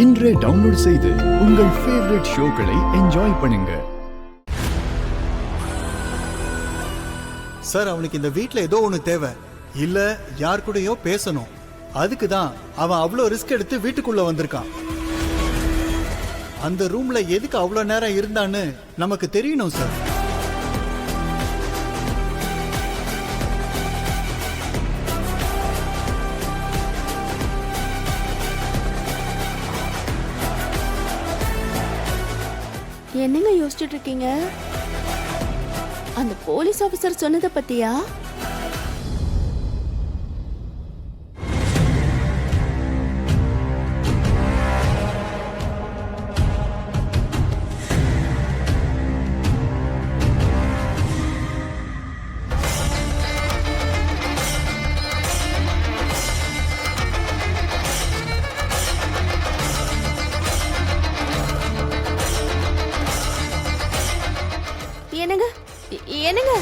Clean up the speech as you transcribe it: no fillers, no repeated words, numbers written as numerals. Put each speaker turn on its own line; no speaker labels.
இன்றே டவுன்லோட் செய்து உங்கள் ஃபேவரட் ஷோக்களை என்ஜாய் பண்ணுங்க.
சார், அவனுக்கு இந்த வீட்ல ஏதோ ஒண்ணு தேவை, இல்ல யார் கூடயோ பேசணும். அதுக்கு தான் அவன் அவ்வளோ ரிஸ்க் எடுத்து வீட்டுக்குள்ள வந்திருக்கான். அந்த ரூம்ல எதுக்கு அவ்வளோ நேரம் இருந்தான்னு நமக்கு தெரியணும் சார்.
என்னங்க யோசிச்சுட்டு இருக்கீங்க? அந்த போலீஸ் ஆபீசர் சொன்னதை பத்தியா? என்னங்க என்னங்க